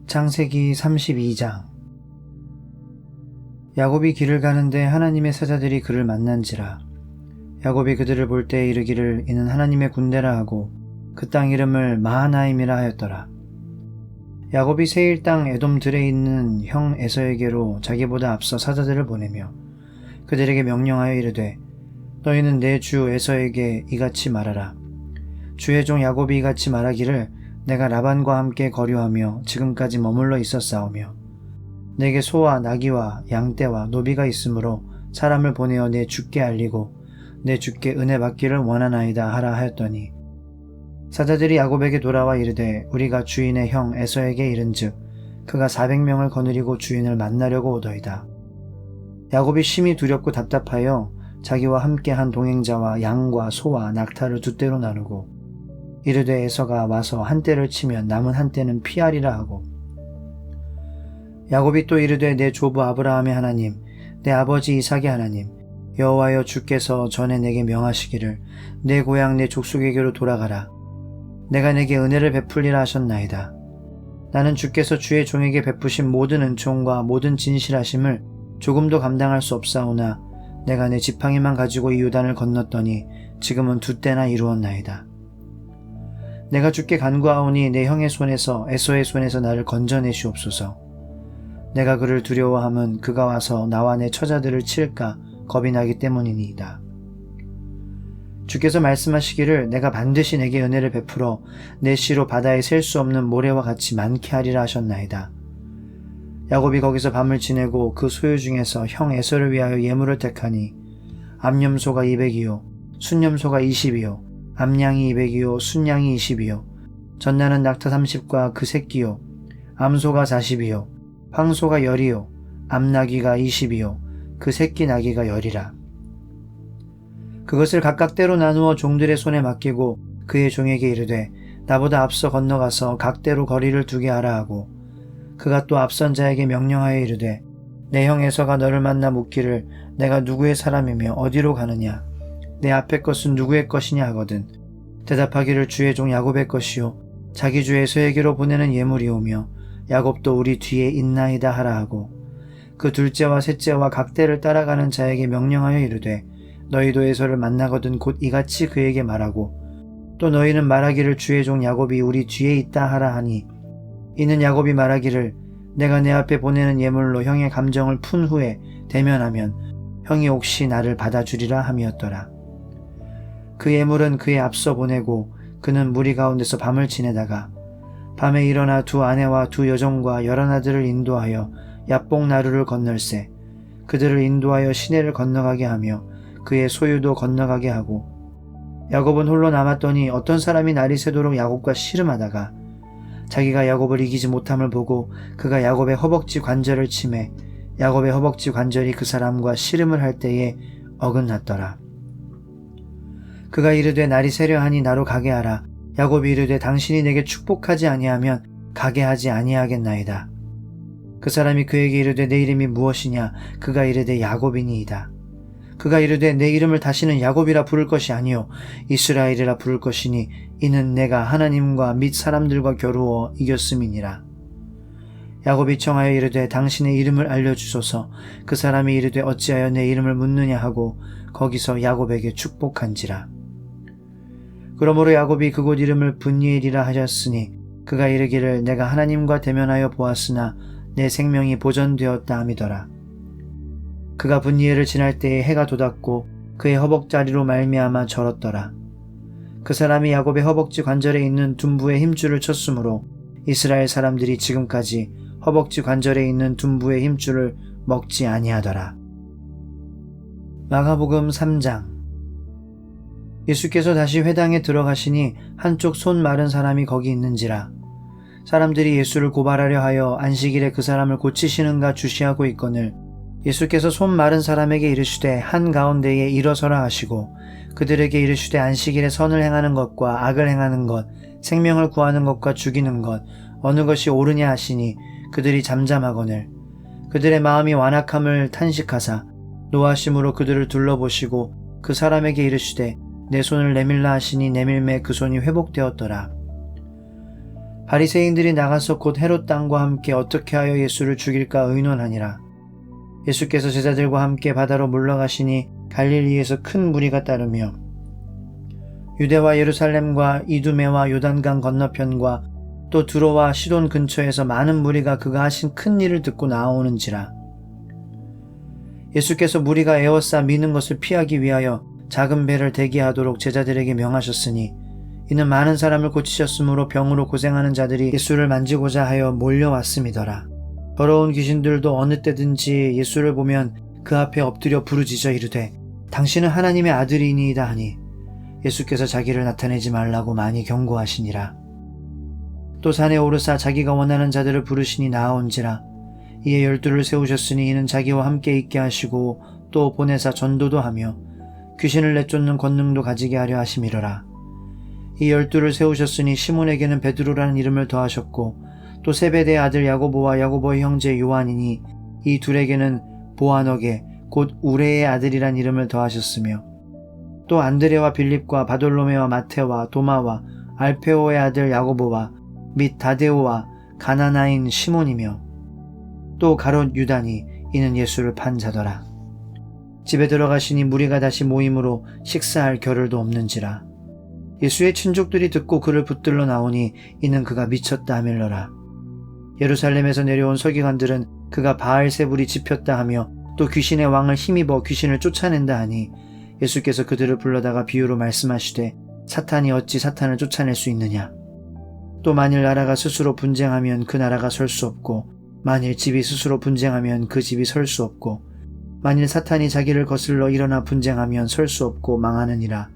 창세기 32장. 야곱이 길을 가는데 하나님의 사자들이 그를 만난지라. 야곱이 그들을 볼 때 이르기를 이는 하나님의 군대라 하고 그 땅 이름을 마하나임이라 하였더라. 야곱이 세일 땅 에돔들에 있는 형 에서에게로 자기보다 앞서 사자들을 보내며 그들에게 명령하여 이르되 너희는 내 주 에서에게 이같이 말하라. 주의 종 야곱이 이같이 말하기를 내가 라반과 함께 거류하며 지금까지 머물러 있었사오며 내게 소와 나귀와 양떼와 노비가 있으므로 사람을 보내어 내 주께 알리고 내 주께 은혜 받기를 원하나이다 하라 하였더니 사자들이 야곱에게 돌아와 이르되 우리가 주인의 형 에서에게 이른즉 그가 400명을 거느리고 주인을 만나려고 오더이다. 야곱이 심히 두렵고 답답하여 자기와 함께한 동행자와 양과 소와 낙타를 두 떼로 나누고 이르되 에서가 와서 한 떼를 치면 남은 한 떼는 피하리라 하고 야곱이 또 이르되 내 조부 아브라함의 하나님 내 아버지 이삭의 하나님 여호와여 주께서 전에 내게 명하시기를 내 고향 내 족속에게로 돌아가라. 내가 내게 은혜를 베풀리라 하셨나이다. 나는 주께서 주의 종에게 베푸신 모든 은총과 모든 진실하심을 조금도 감당할 수 없사오나 내가 내 지팡이만 가지고 이 요단을 건넜더니 지금은 두 때나 이루었나이다. 내가 주께 간구하오니 내 형의 손에서 에서의 손에서 나를 건져내시옵소서. 내가 그를 두려워함은 그가 와서 나와 내 처자들을 칠까 겁이 나기 때문이니이다. 주께서 말씀하시기를 내가 반드시 내게 은혜를 베풀어 내 씨로 바다에 셀 수 없는 모래와 같이 많게 하리라 하셨나이다. 야곱이 거기서 밤을 지내고 그 소유 중에서 형 에서를 위하여 예물을 택하니 암염소가 200이요 순염소가 20이요 암양이 200이요 순양이 20이요 전나는 낙타 30과 그 새끼요 암소가 40이요 황소가 10이요 암나귀가 20이요 그 새끼 나귀가 10이라. 그것을 각각 때로 나누어 종들의 손에 맡기고 그의 종에게 이르되 나보다 앞서 건너가서 각 때로 거리를 두게 하라 하고 그가 또 앞선 자에게 명령하여 이르되 내 형 에서가 너를 만나 묻기를 내가 누구의 사람이며 어디로 가느냐 내 앞의 것은 누구의 것이냐 하거든 대답하기를 주의 종 야곱의 것이요 자기 주 에서에게로 보내는 예물이오며 야곱도 우리 뒤에 있나이다 하라 하고 그 둘째와 셋째와 각 때를 따라가는 자에게 명령하여 이르되 너희도 에서를 만나거든 곧 이같이 그에게 말하고 또 너희는 말하기를 주의 종 야곱이 우리 뒤에 있다 하라 하니 이는 야곱이 말하기를 내가 내 앞에 보내는 예물로 형의 감정을 푼 후에 대면하면 형이 혹시 나를 받아주리라 함이었더라. 그 예물은 그의 앞서 보내고 그는 무리 가운데서 밤을 지내다가 밤에 일어나 두 아내와 두 여종과 11아들을 인도하여 야복 나루를 건널세 그들을 인도하여 시내를 건너가게 하며 그의 소유도 건너가게 하고 야곱은 홀로 남았더니 어떤 사람이 날이 새도록 야곱과 씨름하다가 자기가 야곱을 이기지 못함을 보고 그가 야곱의 허벅지 관절을 치매 야곱의 허벅지 관절이 그 사람과 씨름을 할 때에 어긋났더라. 그가 이르되 날이 새려하니 나로 가게 하라. 야곱이 이르되 당신이 내게 축복하지 아니하면 가게 하지 아니하겠나이다. 그 사람이 그에게 이르되 내 이름이 무엇이냐? 그가 이르되 야곱이니이다. 그가 이르되 내 이름을 다시는 야곱이라 부를 것이 아니요 이스라엘이라 부를 것이니 이는 내가 하나님과 및 사람들과 겨루어 이겼음이니라. 야곱이 청하여 이르되 당신의 이름을 알려주소서. 그 사람이 이르되 어찌하여 내 이름을 묻느냐 하고 거기서 야곱에게 축복한지라. 그러므로 야곱이 그곳 이름을 분니엘이라 하셨으니 그가 이르기를 내가 하나님과 대면하여 보았으나 내 생명이 보전되었다 함이더라. 그가 분니엘을 지날 때에 해가 돋았고 그의 허벅자리로 말미암아 절었더라. 그 사람이 야곱의 허벅지 관절에 있는 둔부의 힘줄을 쳤으므로 이스라엘 사람들이 지금까지 허벅지 관절에 있는 둔부의 힘줄을 먹지 아니하더라. 마가복음 3장. 예수께서 다시 회당에 들어가시니 한쪽 손 마른 사람이 거기 있는지라. 사람들이 예수를 고발하려 하여 안식일에 그 사람을 고치시는가 주시하고 있거늘 예수께서 손 마른 사람에게 이르시되 한가운데에 일어서라 하시고 그들에게 이르시되 안식일에 선을 행하는 것과 악을 행하는 것 생명을 구하는 것과 죽이는 것 어느 것이 옳으냐 하시니 그들이 잠잠하거늘 그들의 마음이 완악함을 탄식하사 노하심으로 그들을 둘러보시고 그 사람에게 이르시되 내 손을 내밀라 하시니 내밀매 그 손이 회복되었더라. 바리새인들이 나가서 곧 헤롯 땅과 함께 어떻게 하여 예수를 죽일까 의논하니라. 예수께서 제자들과 함께 바다로 물러가시니 갈릴리에서 큰 무리가 따르며 유대와 예루살렘과 이두메와 요단강 건너편과 또 두로와 시돈 근처에서 많은 무리가 그가 하신 큰 일을 듣고 나아오는지라. 예수께서 무리가 에워싸 미는 것을 피하기 위하여 작은 배를 대기하도록 제자들에게 명하셨으니 이는 많은 사람을 고치셨으므로 병으로 고생하는 자들이 예수를 만지고자 하여 몰려왔음이더라. 더러운 귀신들도 어느 때든지 예수를 보면 그 앞에 엎드려 부르짖어 이르되 당신은 하나님의 아들이니이다 하니 예수께서 자기를 나타내지 말라고 많이 경고하시니라. 또 산에 오르사 자기가 원하는 자들을 부르시니 나아온지라. 이에 12를 세우셨으니 이는 자기와 함께 있게 하시고 또 보내사 전도도 하며 귀신을 내쫓는 권능도 가지게 하려 하심이로라. 이 12를 세우셨으니 시몬에게는 베드로라는 이름을 더하셨고 또 세베대의 아들 야고보와 야고보의 형제 요한이니 이 둘에게는 보아너게 곧 우레의 아들이란 이름을 더하셨으며 또 안드레와 빌립과 바돌로메와 마테와 도마와 알페오의 아들 야고보와 및 다데오와 가나나인 시몬이며 또 가롯 유다니 이는 예수를 판 자더라. 집에 들어가시니 무리가 다시 모임으로 식사할 겨를도 없는지라. 예수의 친족들이 듣고 그를 붙들러 나오니 이는 그가 미쳤다 하밀러라. 예루살렘에서 내려온 서기관들은 그가 바알세불이 집혔다 하며 또 귀신의 왕을 힘입어 귀신을 쫓아낸다 하니 예수께서 그들을 불러다가 비유로 말씀하시되 사탄이 어찌 사탄을 쫓아낼 수 있느냐. 또 만일 나라가 스스로 분쟁하면 그 나라가 설 수 없고 만일 집이 스스로 분쟁하면 그 집이 설 수 없고 만일 사탄이 자기를 거슬러 일어나 분쟁하면 설 수 없고 망하느니라.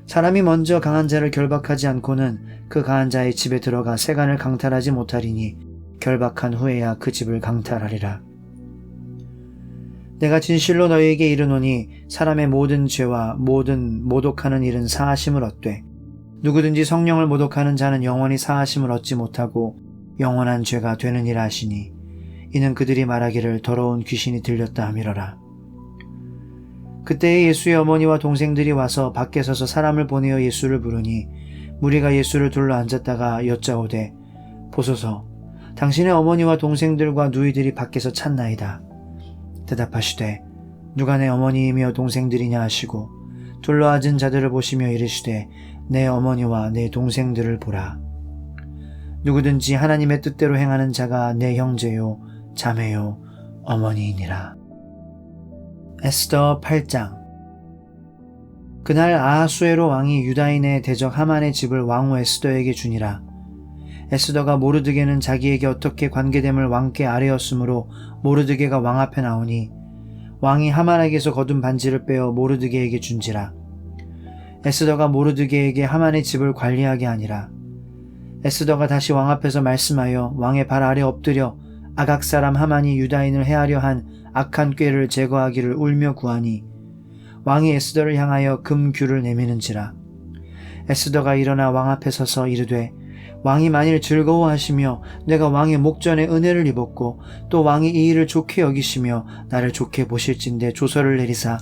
사람이 먼저 강한 자를 결박하지 않고는 그 강한 자의 집에 들어가 세간을 강탈하지 못하리니 결박한 후에야 그 집을 강탈하리라. 내가 진실로 너희에게 이르노니 사람의 모든 죄와 모든 모독하는 일은 사하심을 얻되 누구든지 성령을 모독하는 자는 영원히 사하심을 얻지 못하고 영원한 죄가 되느니라 하시니 이는 그들이 말하기를 더러운 귀신이 들렸다 하미러라. 그때에 예수의 어머니와 동생들이 와서 밖에 서서 사람을 보내어 예수를 부르니 무리가 예수를 둘러 앉았다가 여짜오되 보소서 당신의 어머니와 동생들과 누이들이 밖에서 찾나이다. 대답하시되 누가 내 어머니이며 동생들이냐 하시고 둘러앉은 자들을 보시며 이르시되 내 어머니와 내 동생들을 보라. 누구든지 하나님의 뜻대로 행하는 자가 내 형제요 자매요 어머니이니라. 에스더 8장. 그날 아하수에로 왕이 유다인의 대적 하만의 집을 왕후 에스더에게 주니라. 에스더가 모르드게는 자기에게 어떻게 관계됨을 왕께 아뢰었으므로 모르드게가 왕 앞에 나오니 왕이 하만에게서 거둔 반지를 빼어 모르드게에게 준지라. 에스더가 모르드게에게 하만의 집을 관리하게 하니라. 에스더가 다시 왕 앞에서 말씀하여 왕의 발 아래 엎드려 아각 사람 하만이 유다인을 해하려 한 악한 꾀를 제거하기를 울며 구하니 왕이 에스더를 향하여 금규를 내미는지라. 에스더가 일어나 왕 앞에 서서 이르되 왕이 만일 즐거워하시며 내가 왕의 목전에 은혜를 입었고 또 왕이 이 일을 좋게 여기시며 나를 좋게 보실진대 조서를 내리사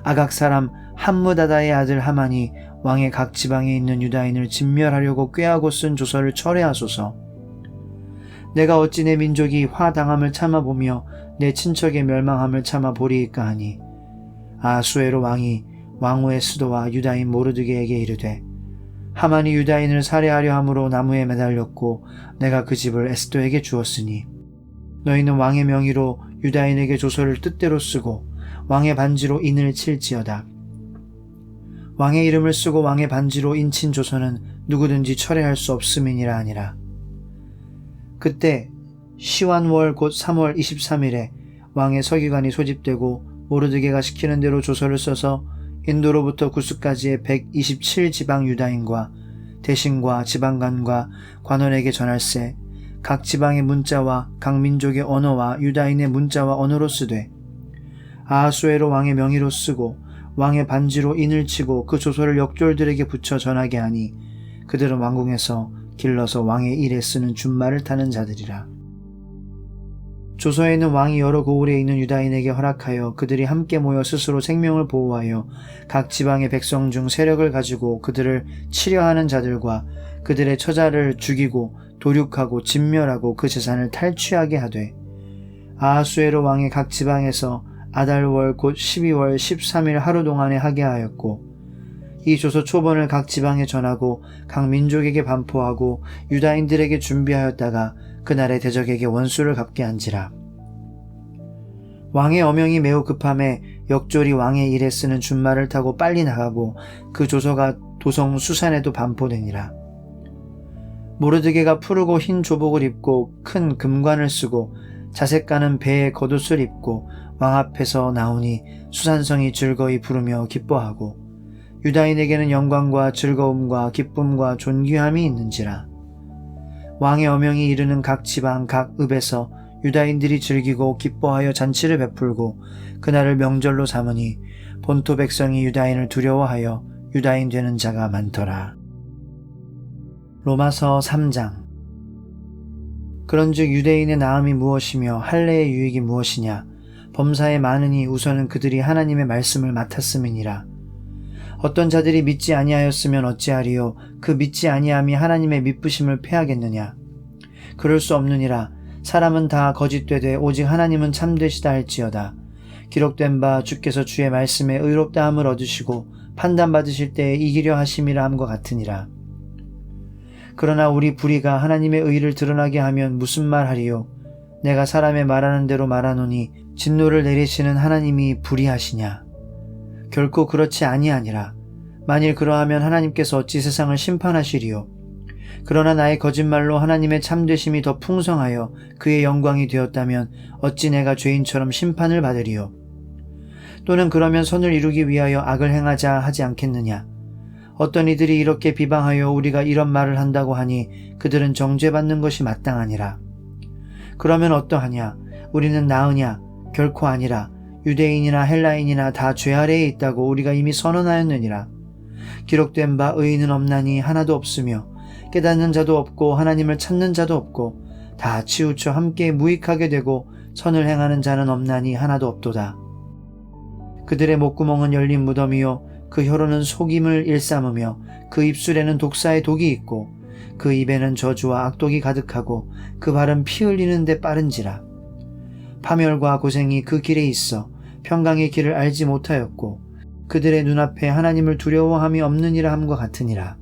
아각 사람 함므다다의 아들 하만이 왕의 각 지방에 있는 유다인을 진멸하려고 꾀하고 쓴 조서를 철회하소서. 내가 어찌 내 민족이 화당함을 참아보며 내 친척의 멸망함을 참아보리이까 하니 아수에로 왕이 왕후 에스더와 유다인 모르드게에게 이르되 하만이 유다인을 살해하려 함으로 나무에 매달렸고 내가 그 집을 에스더에게 주었으니 너희는 왕의 명의로 유다인에게 조서를 뜻대로 쓰고 왕의 반지로 인을 칠지어다. 왕의 이름을 쓰고 왕의 반지로 인친 조서는 누구든지 철회할 수 없음이니라 하니라. 그때 시완월 곧 3월 23일에 왕의 서기관이 소집되고 모르드게가 시키는 대로 조서를 써서 인도로부터 구스까지의 127지방 유다인과 대신과 지방관과 관원에게 전할세 각 지방의 문자와 각 민족의 언어와 유다인의 문자와 언어로 쓰되 아하수에로 왕의 명의로 쓰고 왕의 반지로 인을 치고 그 조서를 역졸들에게 붙여 전하게 하니 그들은 왕궁에서 길러서 왕의 일에 쓰는 준말을 타는 자들이라. 조서에는 왕이 여러 고을에 있는 유다인에게 허락하여 그들이 함께 모여 스스로 생명을 보호하여 각 지방의 백성 중 세력을 가지고 그들을 치려하는 자들과 그들의 처자를 죽이고 도륙하고 진멸하고 그 재산을 탈취하게 하되, 아하수에로 왕의 각 지방에서 아달월 곧 12월 13일 하루 동안에 하게 하였고, 이 조서 초본을 각 지방에 전하고 각 민족에게 반포하고 유다인들에게 준비하였다가 그날의 대적에게 원수를 갚게 한지라. 왕의 어명이 매우 급함에 역졸이 왕의 일에 쓰는 준말을 타고 빨리 나가고 그 조서가 도성 수산에도 반포되니라. 모르드게가 푸르고 흰 조복을 입고 큰 금관을 쓰고 자색 가는 배에 겉옷을 입고 왕 앞에서 나오니 수산성이 즐거이 부르며 기뻐하고 유다인에게는 영광과 즐거움과 기쁨과 존귀함이 있는지라. 왕의 어명이 이르는 각 지방 각 읍에서 유다인들이 즐기고 기뻐하여 잔치를 베풀고 그날을 명절로 삼으니 본토 백성이 유다인을 두려워하여 유다인 되는 자가 많더라. 로마서 3장. 그런즉 유대인의 나음이 무엇이며 할례의 유익이 무엇이냐? 범사에 많으니 우선은 그들이 하나님의 말씀을 맡았음이니라. 어떤 자들이 믿지 아니하였으면 어찌하리요? 그 믿지 아니함이 하나님의 믿부심을 패하겠느냐? 그럴 수 없느니라. 사람은 다 거짓되되 오직 하나님은 참되시다 할지어다. 기록된 바 주께서 주의 말씀에 의롭다함을 얻으시고 판단받으실 때에 이기려 하심이라 함과 같으니라. 그러나 우리 불의가 하나님의 의를 드러나게 하면 무슨 말하리요? 내가 사람의 말하는 대로 말하노니 진노를 내리시는 하나님이 불의하시냐? 결코 그렇지 아니하니라. 만일 그러하면 하나님께서 어찌 세상을 심판하시리요? 그러나 나의 거짓말로 하나님의 참되심이 더 풍성하여 그의 영광이 되었다면 어찌 내가 죄인처럼 심판을 받으리요? 또는 그러면 선을 이루기 위하여 악을 행하자 하지 않겠느냐? 어떤 이들이 이렇게 비방하여 우리가 이런 말을 한다고 하니 그들은 정죄받는 것이 마땅하니라. 그러면 어떠하냐? 우리는 나으냐? 결코 아니라. 유대인이나 헬라인이나 다 죄 아래에 있다고 우리가 이미 선언하였느니라. 기록된 바 의인은 없나니 하나도 없으며 깨닫는 자도 없고 하나님을 찾는 자도 없고 다 치우쳐 함께 무익하게 되고 선을 행하는 자는 없나니 하나도 없도다. 그들의 목구멍은 열린 무덤이요 그 혀로는 속임을 일삼으며 그 입술에는 독사의 독이 있고 그 입에는 저주와 악독이 가득하고 그 발은 피 흘리는 데 빠른지라. 파멸과 고생이 그 길에 있어 평강의 길을 알지 못하였고 그들의 눈앞에 하나님을 두려워함이 없느니라 함과 같으니라.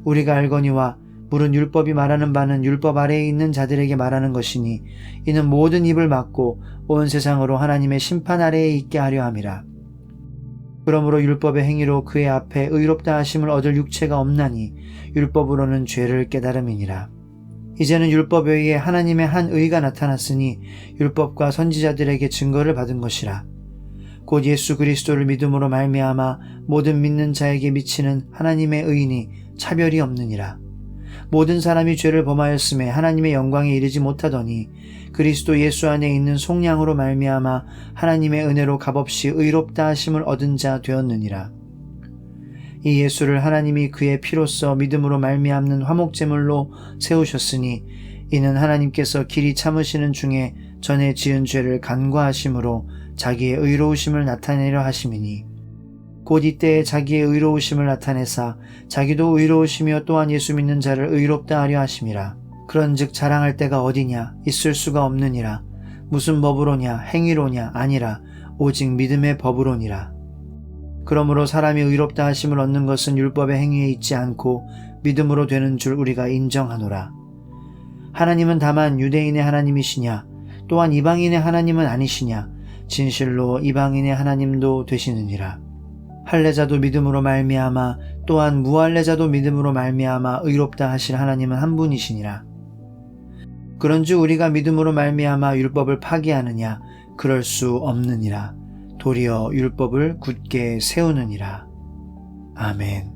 우리가 알거니와 물은 율법이 말하는 바는 율법 아래에 있는 자들에게 말하는 것이니 이는 모든 입을 막고 온 세상으로 하나님의 심판 아래에 있게 하려 함이라. 그러므로 율법의 행위로 그의 앞에 의롭다 하심을 얻을 육체가 없나니 율법으로는 죄를 깨달음이니라. 이제는 율법 외에 하나님의 한 의가 나타났으니 율법과 선지자들에게 증거를 받은 것이라. 곧 예수 그리스도를 믿음으로 말미암아 모든 믿는 자에게 미치는 하나님의 의인이 차별이 없느니라. 모든 사람이 죄를 범하였음에 하나님의 영광에 이르지 못하더니 그리스도 예수 안에 있는 속량으로 말미암아 하나님의 은혜로 값없이 의롭다 하심을 얻은 자 되었느니라. 이 예수를 하나님이 그의 피로써 믿음으로 말미암는 화목제물로 세우셨으니 이는 하나님께서 길이 참으시는 중에 전에 지은 죄를 간과하심으로 자기의 의로우심을 나타내려 하심이니 곧 이때에 자기의 의로우심을 나타내사 자기도 의로우시며 또한 예수 믿는 자를 의롭다 하려 하심이라. 그런즉 자랑할 때가 어디냐? 있을 수가 없느니라. 무슨 법으로냐? 행위로냐? 아니라 오직 믿음의 법으로니라. 그러므로 사람이 의롭다 하심을 얻는 것은 율법의 행위에 있지 않고 믿음으로 되는 줄 우리가 인정하노라. 하나님은 다만 유대인의 하나님이시냐? 또한 이방인의 하나님은 아니시냐? 진실로 이방인의 하나님도 되시느니라. 할례자도 믿음으로 말미암아 또한 무할례자도 믿음으로 말미암아 의롭다 하실 하나님은 한 분이시니라. 그런즉 우리가 믿음으로 말미암아 율법을 파기하느냐? 그럴 수 없느니라. 도리어 율법을 굳게 세우느니라. 아멘.